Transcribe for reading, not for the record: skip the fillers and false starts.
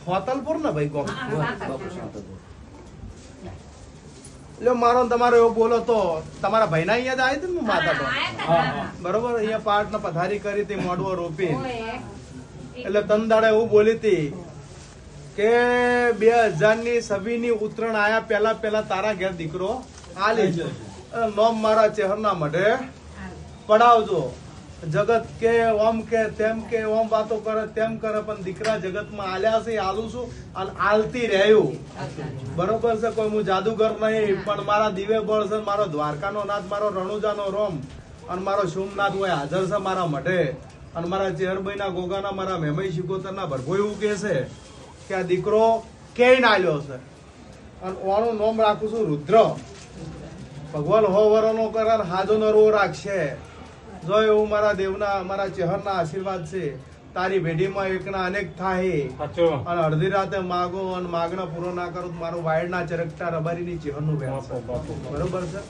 સોતલપુર ને ભાઈ કોક એટલે મારો ને તમારો એવો બોલો તો તમારા ભાઈના અહીંયા જ આવી હતી ને માતા તો બરોબર અહીંયા પાઠ ને પથારી કરી હતી મોડવો રોપી એટલે તન દાડા એવું બોલી હતી કે 2026 ની ઉત્તરાયણ આયા પેલા તારા ઘેર દીકરો આલી નોમ મારા ચહેરના મઢે પડાવજો જગત કે ઓમ વાતો કરે તેમ કરે પણ દીકરા જગતમાં આલ્યા છે આલું છું અને આલતી રહ્યું બરોબર છે કોઈ હું જાદુગર નહીં પણ મારા દિવે બળ છે મારો દ્વારકાનો નાથ મારો રણુજાનો રોમ અને મારો સોમનાથ હોય હાજર છે મારા મઢે અને મારા ચેહરભાઈ ના ગોગાના મારા મેમઈ શિકોતર ના ભરભો એવું કે છે કે આ દીકરો ક્યાંય ના આલ્યો છે અને ઓનું નામ રાખું છું રુદ્ર ભગવાન હો વરનો કરે હાજો નરવો રાખશે જો એવું મારા દેવના મારા ચેહરના આશીર્વાદ છે તારી ભેડીમાં એકના અનેક થાય અને અડધી રાતે માગો અને માગણા પૂરો ના કરો મારું વાયડ ના ચરકટા રબારીની ચેહરનું બરોબર છે.